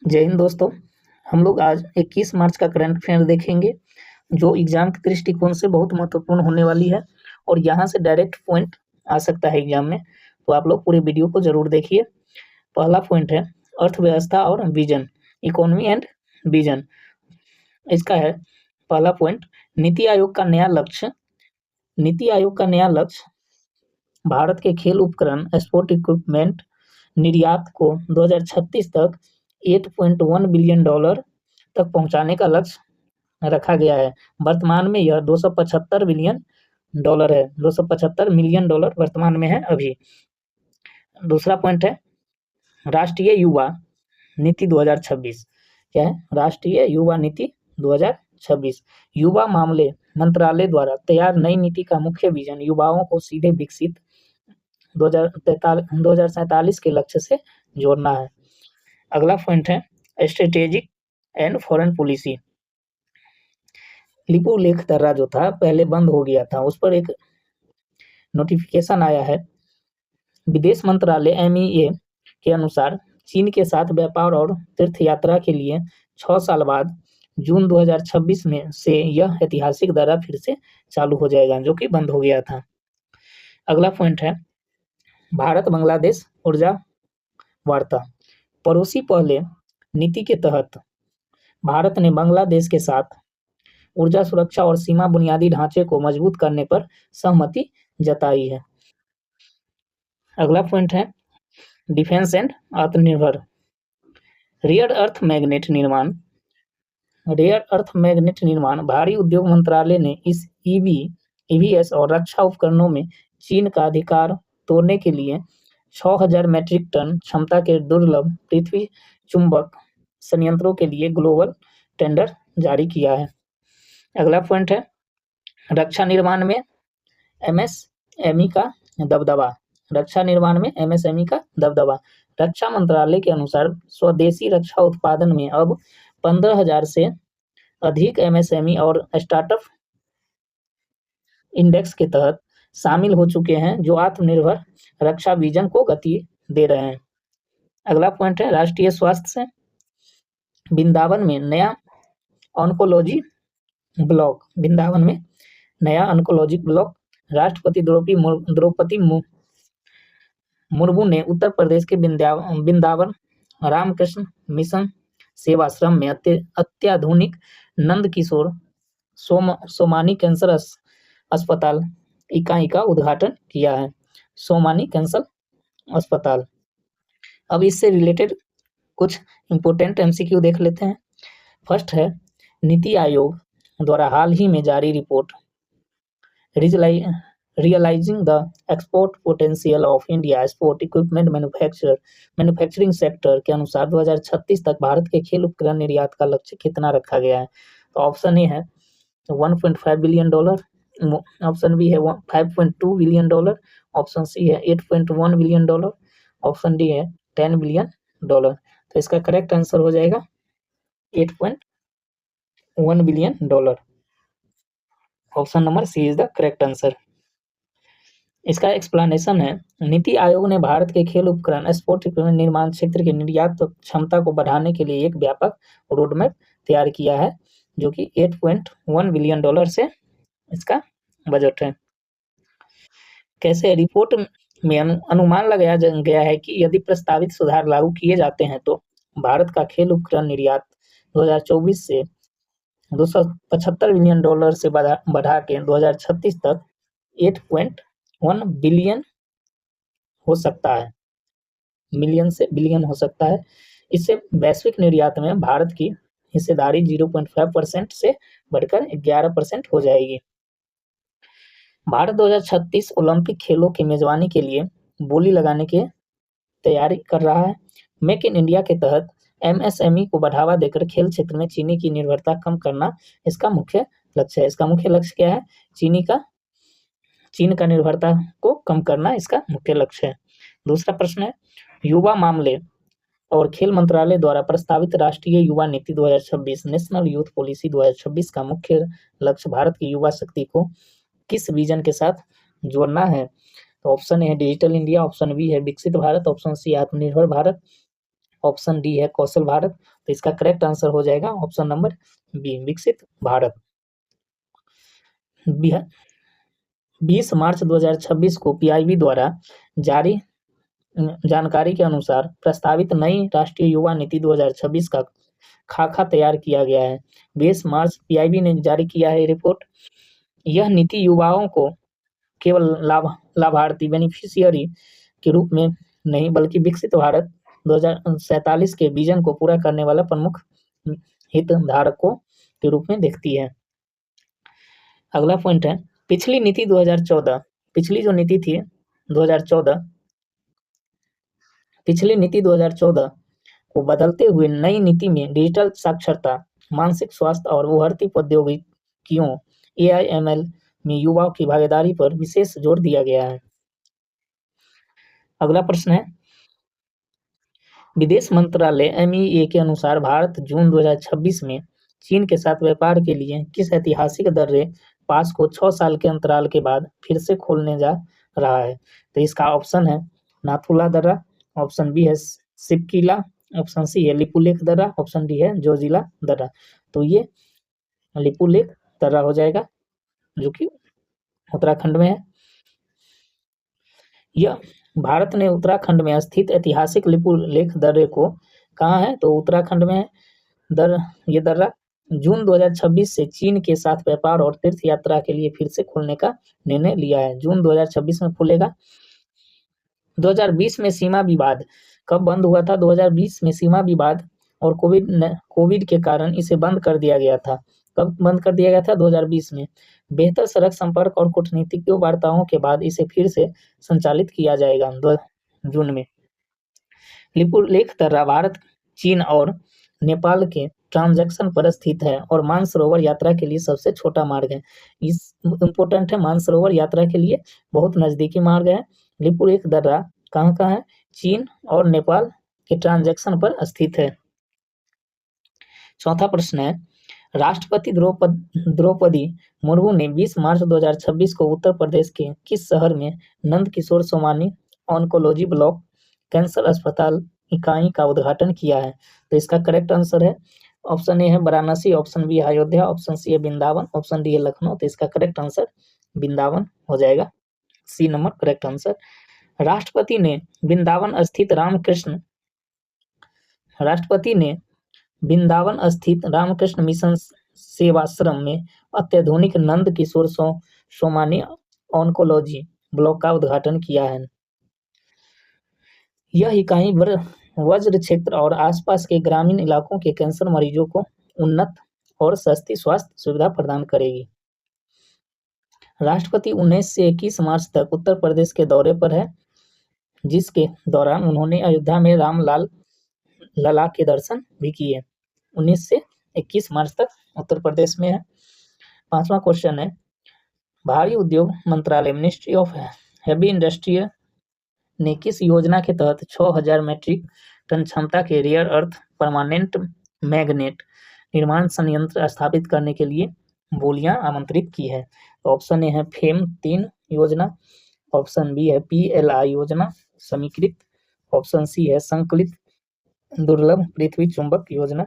जय हिंद दोस्तों। हम लोग आज 21 मार्च का करंट अफेयर देखेंगे जो एग्जाम के दृष्टिकोण से बहुत महत्वपूर्ण होने वाली है और यहाँ से डायरेक्ट पॉइंट आ सकता है एग्जाम में। तो आप लोग पूरे वीडियो को जरूर देखिए। पहला पॉइंट है अर्थव्यवस्था और विजन, इकोनॉमी एंड विजन। इसका है पहला पॉइंट, नीति आयोग का नया लक्ष्य। नीति आयोग का नया लक्ष्य भारत के खेल उपकरण स्पोर्ट इक्विपमेंट निर्यात को 2036 तक $8.1 बिलियन तक पहुंचाने का लक्ष्य रखा गया है। वर्तमान में यह $275 बिलियन है। $275 मिलियन वर्तमान में है अभी। दूसरा पॉइंट है राष्ट्रीय युवा नीति 2026। क्या है? राष्ट्रीय युवा नीति 2026 युवा मामले मंत्रालय द्वारा तैयार नई नीति का मुख्य विजन युवाओं को सीधे विकसित 2047 के लक्ष्य से जोड़ना है। अगला पॉइंट है strategic and foreign policy. Lipo लेख दर्रा जो था पहले बंद हो गया था, उस पर एक नोटिफिकेशन आया है। विदेश मंत्रालय MEA के अनुसार चीन के साथ व्यापार और तीर्थ यात्रा के लिए 6 साल बाद जून 2026 में से यह ऐतिहासिक दर्रा फिर से चालू हो जाएगा, जो कि बंद हो गया था। अगला पॉइंट है भारत बांग्लादेश ऊर्जा वार्ता। पड़ोसी पहले नीति के तहत भारत ने बांग्लादेश के साथ ऊर्जा सुरक्षा और सीमा बुनियादी ढांचे को मजबूत करने पर सहमति जताई है। अगला पॉइंट है डिफेंस एंड आत्मनिर्भर। रेयर अर्थ मैग्नेट निर्माण भारी उद्योग मंत्रालय ने इस EVS और रक्षा उपकरणों में चीन का अधिकार तोड़ने के लिए 6000 मीट्रिक टन क्षमता के दुर्लभ पृथ्वी चुंबक संयंत्रों के लिए ग्लोबल टेंडर जारी किया है। अगला पॉइंट है रक्षा निर्माण में MSME का दबदबा। रक्षा निर्माण में MSME का दबदबा। रक्षा मंत्रालय के अनुसार स्वदेशी रक्षा उत्पादन में अब 15,000 से अधिक MSME और स्टार्टअप इंडेक्स के तहत शामिल हो चुके हैं, जो आत्मनिर्भर रक्षा विजन को गति दे रहे हैं। अगला पॉइंट है राष्ट्रीय स्वास्थ्य से वृंदावन में नया ऑन्कोलॉजी ब्लॉक। वृंदावन में नया ऑन्कोलॉजी ब्लॉक। राष्ट्रपति द्रौपदी मुर्मू ने उत्तर प्रदेश के वृंदावन रामकृष्ण मिशन सेवाश्रम में अत्याधुनिक नंद किशोर सोमानी कैंसर अस्पताल इकाई का उद्घाटन किया है। सोमानी कैंसर अस्पताल। अब इससे रिलेटेड कुछ इंपोर्टेंट MCQ देख लेते हैं। फर्स्ट है नीति आयोग द्वारा हाल ही में जारी report realizing the export potential of India sport equipment manufacturing sector के अनुसार 2036 तक भारत के खेल उपकरण निर्यात का लक्ष्य कितना रखा गया है। तो ऑप्शन ए है 1.5 बिलियन डॉलर, ऑप्शन बी है 5.2 बिलियन डॉलर, ऑप्शन सी है 8.1 बिलियन डॉलर, ऑप्शन डी है 10 बिलियन डॉलर। तो इसका करेक्ट आंसर हो जाएगा 8.1 billion dollar. Option number C is the correct answer. इसका एक्सप्लेनेशन है नीति आयोग ने भारत के खेल उपकरण स्पोर्ट इक्विपमेंट निर्माण क्षेत्र की निर्यात क्षमता को बढ़ाने के लिए एक व्यापक रोडमैप तैयार किया है, जो कि 8.1 बिलियन डॉलर से इसका बजट है। कैसे? रिपोर्ट में अनुमान लगाया गया है कि यदि प्रस्तावित सुधार लागू किए जाते हैं तो भारत का खेल उपकरण निर्यात 2024 से 275 बिलियन डॉलर से बढ़ा के 2036 तक 8.1 बिलियन हो सकता है। मिलियन से बिलियन हो सकता है। इससे वैश्विक निर्यात में भारत की हिस्सेदारी 0.5% से बढ़कर 11% हो जाएगी। भारत 2036 ओलंपिक खेलों की मेजबानी के लिए बोली लगाने की तैयारी कर रहा है। मेक इन इंडिया के तहत MSME को बढ़ावा देकर खेल क्षेत्र में चीनी की निर्भरता कम करना इसका मुख्य लक्ष्य है। इसका मुख्य लक्ष्य क्या है? चीन का निर्भरता को कम करना इसका मुख्य लक्ष्य है। दूसरा प्रश्न है युवा मामले और खेल मंत्रालय द्वारा प्रस्तावित राष्ट्रीय युवा नीति 2026 नेशनल यूथ पॉलिसी 2026 का मुख्य लक्ष्य भारत की युवा शक्ति को किस विजन के साथ जोड़ना है। तो ऑप्शन ए है डिजिटल इंडिया, ऑप्शन बी है विकसित भारत, ऑप्शन सी आत्मनिर्भर भारत, ऑप्शन डी है कौशल भारत। तो इसका करेक्ट आंसर हो जाएगा ऑप्शन नंबर बी, विकसित भारत। 20 मार्च 2026 को पीआईबी द्वारा जारी जानकारी के अनुसार प्रस्तावित नई राष्ट्रीय युवा नीति 2026 का खाका तैयार किया गया है। 20 मार्च पीआईबी ने जारी किया है रिपोर्ट। यह नीति युवाओं को केवल लाभार्थी बेनिफिशियरी के रूप में नहीं बल्कि विकसित भारत 2047 के विजन को पूरा करने वाला प्रमुख हितधारकों के रूप में देखती है। अगला पॉइंट है पिछली नीति 2014, पिछली जो नीति थी 2014, पिछली नीति 2014 को बदलते हुए नई नीति में डिजिटल साक्षरता, मानसिक स्वास्थ्य और उभरती प्रौद्योगिकियों एआईएमएल में युवाओं की भागीदारी पर विशेष जोर दिया गया है। अगला प्रश्न है विदेश मंत्रालय एमईए के अनुसार भारत जून 2026 में चीन के साथ व्यापार के लिए किस ऐतिहासिक दर्रे पास को 6 साल के अंतराल के बाद फिर से खोलने जा रहा है। तो इसका ऑप्शन है नाथुला दर्रा, ऑप्शन बी है शिवकिला, ऑप्शन सी है लिपुलेख दर्रा, ऑप्शन डी है जोजिला दर्रा। तो ये लिपुलेख दर्रा हो जाएगा जो कि उत्तराखंड में है। यह भारत ने उत्तराखंड में स्थित ऐतिहासिक लिपुलेख दर्रे को कहाँ है तो उत्तराखंड में है। ये दर्रा जून 2026 से चीन के साथ व्यापार और तीर्थ यात्रा के लिए फिर से खोलने का निर्णय लिया है। जून 2026 में खुलेगा। 2020 में सीमा विवाद कब बंद हुआ था? 2020 में सीमा विवाद और कोविड के कारण इसे बंद कर दिया गया था। कब बंद कर दिया गया था? 2020 में। बेहतर सड़क संपर्क और कूटनीतिक वार्ताओं के बाद इसे फिर से संचालित किया जाएगा जून में। लिपुलेख दर्रा भारत, चीन और नेपाल के ट्रांजैक्शन पर स्थित है और मानसरोवर यात्रा के लिए सबसे छोटा मार्ग है। इस इम्पोर्टेंट है, मानसरोवर यात्रा के लिए बहुत नजदीकी मार्ग है। लिपुलेख दर्रा कहाँ है? चीन और नेपाल के ट्रांजैक्शन पर स्थित है। चौथा प्रश्न है राष्ट्रपति द्रौपदी मुर्मू ने 20 मार्च 2026 को उत्तर प्रदेश के किस शहर में Nand Kishore Somani oncology block cancer अस्पताल इकाई का उद्घाटन किया है? तो इसका करेक्ट आंसर है ऑप्शन ए है Varanasi, option B Ayodhya, option C है वृंदावन, ऑप्शन डी है लखनऊ। तो इसका करेक्ट आंसर वृंदावन हो जाएगा, सी नंबर करेक्ट आंसर। राष्ट्रपति ने वृंदावन स्थित रामकृष्ण मिशन सेवाश्रम में अत्याधुनिक नंद किशोर सोमानी ऑन्कोलॉजी ब्लॉक का उद्घाटन किया है। यह इकाई वज्र क्षेत्र और आसपास के ग्रामीण इलाकों के कैंसर मरीजों को उन्नत और सस्ती स्वास्थ्य सुविधा प्रदान करेगी। राष्ट्रपति 19 से 21 मार्च तक उत्तर प्रदेश के दौरे पर है, जिसके दौरान उन्होंने अयोध्या में रामलाल लला के दर्शन भी किए। 19 से 21 मार्च तक उत्तर प्रदेश में है। पांचवा क्वेश्चन है भारी उद्योग मंत्रालय मिनिस्ट्री ऑफ हेवी इंडस्ट्री ने किस योजना के तहत 6000 मेट्रिक टन क्षमता के रेयर अर्थ परमानेंट मैग्नेट निर्माण संयंत्र स्थापित करने के लिए बोलियां आमंत्रित की है? तो ऑप्शन ए है फेम 3 योजना, ऑप्शन बी है पीएलआई योजना समीकृत, ऑप्शन सी है संकलित दुर्लभ पृथ्वी चुंबक योजना,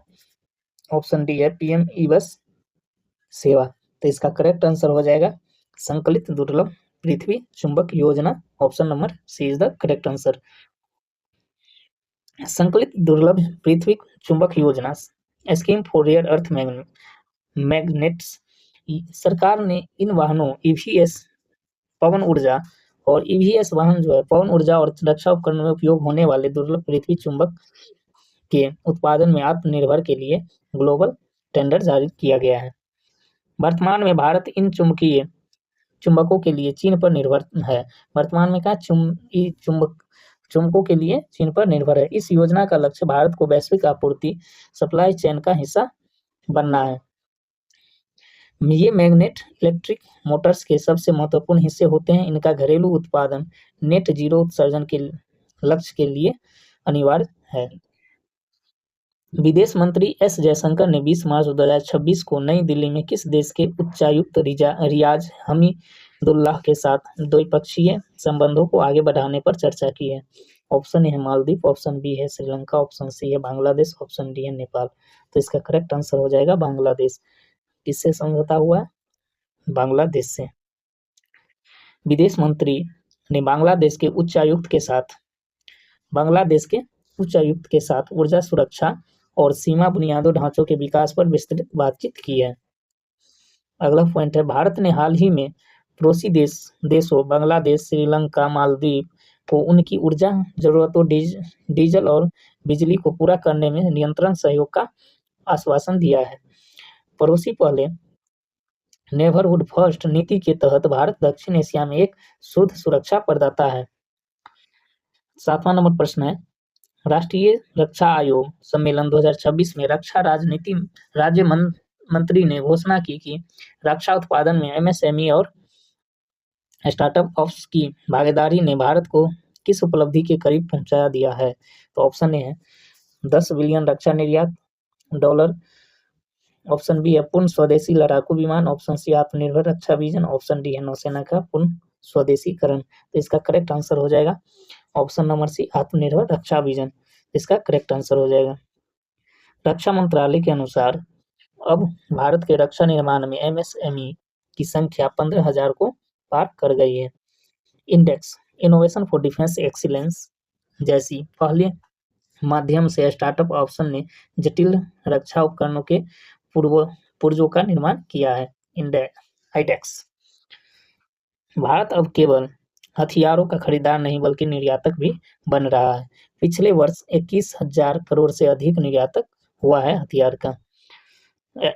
ऑप्शन डी है पीएम ईबस सेवा। तो इसका करेक्ट आंसर हो जाएगा संकलित दुर्लभ पृथ्वी चुंबक योजना, option number C is the correct answer. संकलित दुर्लभ पृथ्वी चुंबक योजना scheme for rare earth magnets. सरकार ने इन वाहनों ईवीएस पवन ऊर्जा और ईवीएस वाहन जो है पवन ऊर्जा और रक्षा उपकरण में उपयोग होने वाले दुर्लभ पृथ्वी चुंबक के उत्पादन में आत्मनिर्भर के लिए ग्लोबल टेंडर जारी किया गया है। वर्तमान में भारत इन चुंबकों के लिए चीन पर निर्भर है। वर्तमान में चुंबकों के लिए चीन पर निर्भर है। इस योजना का लक्ष्य भारत को वैश्विक आपूर्ति सप्लाई चेन का हिस्सा बनना है। ये मैग्नेट इलेक्ट्रिक मोटर्स के सबसे महत्वपूर्ण हिस्से होते हैं। इनका घरेलू उत्पादन नेट जीरो उत्सर्जन के लक्ष्य के लिए अनिवार्य है। विदेश मंत्री एस जयशंकर ने 20 मार्च 2026 को नई दिल्ली में किस देश के उच्चायुक्त रियाज हमीदुल्लाह के साथ द्विपक्षीय संबंधों को आगे बढ़ाने पर चर्चा की है? ऑप्शन ए है मालदीव, ऑप्शन बी है श्रीलंका, ऑप्शन सी है बांग्लादेश, ऑप्शन डी है नेपाल। तो इसका करेक्ट आंसर हो जाएगा बांग्लादेश। किससे समझौता हुआ है? बांग्लादेश से। विदेश मंत्री ने बांग्लादेश के उच्चायुक्त के साथ ऊर्जा सुरक्षा और सीमा बुनियादी ढांचों के विकास पर विस्तृत बातचीत की है। अगला पॉइंट है, भारत ने हाल ही में पड़ोसी देशों बांग्लादेश, श्रीलंका, मालदीव को उनकी ऊर्जा जरूरतों, डीजल और बिजली को पूरा करने में निरंतर सहयोग का आश्वासन दिया है। पड़ोसी पहले नेबरहुड फर्स्ट नीति के तहत भारत दक्षिण एशिया में एक शुद्ध सुरक्षा प्रदाता है। 7वां नंबर प्रश्न है, राष्ट्रीय रक्षा आयोग सम्मेलन 2026 में रक्षा राज्य मंत्री ने घोषणा की कि रक्षा उत्पादन में एमएसएमई और स्टार्टअप्स की भागीदारी ने भारत को किस उपलब्धि के करीब पहुंचा दिया है? तो ऑप्शन ए है 10 बिलियन रक्षा निर्यात डॉलर, ऑप्शन बी है पूर्ण स्वदेशी लड़ाकू विमान, ऑप्शन सी आत्मनिर्भर रक्षा विजन, ऑप्शन डी है नौसेना का पूर्ण स्वदेशीकरण। तो इसका करेक्ट आंसर हो जाएगा ऑप्शन नंबर सी आत्मनिर्भर रक्षा विजन। इसका करेक्ट आंसर हो जाएगा। रक्षा मंत्रालय के अनुसार अब भारत के रक्षा निर्माण में एमएसएमई की संख्या 15,000 को पार कर गई है। Index innovation for defence excellence जैसी पहले माध्यम से स्टार्टअप ऑप्शन ने जटिल रक्षा उपकरणों के पुर्जों का निर्माण किया है। इंडेक्स भारत अब केवल हथियारों का खरीदार नहीं बल्कि निर्यातक भी बन रहा है। पिछले वर्ष 21,000 करोड़ से अधिक निर्यातक हुआ है हथियार का।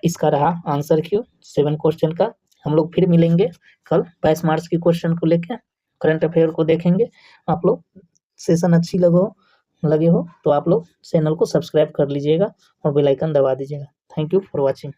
इसका रहा आंसर क्यों 7 क्वेश्चन का। हम लोग फिर मिलेंगे कल 22 मार्च की क्वेश्चन को लेकर, करंट अफेयर को देखेंगे। आप लोग सेशन अच्छी लगे हो तो आप लोग चैनल को सब्सक्राइब कर लीजिएगा और बेल आइकन दबा दीजिएगा। Thank you for watching.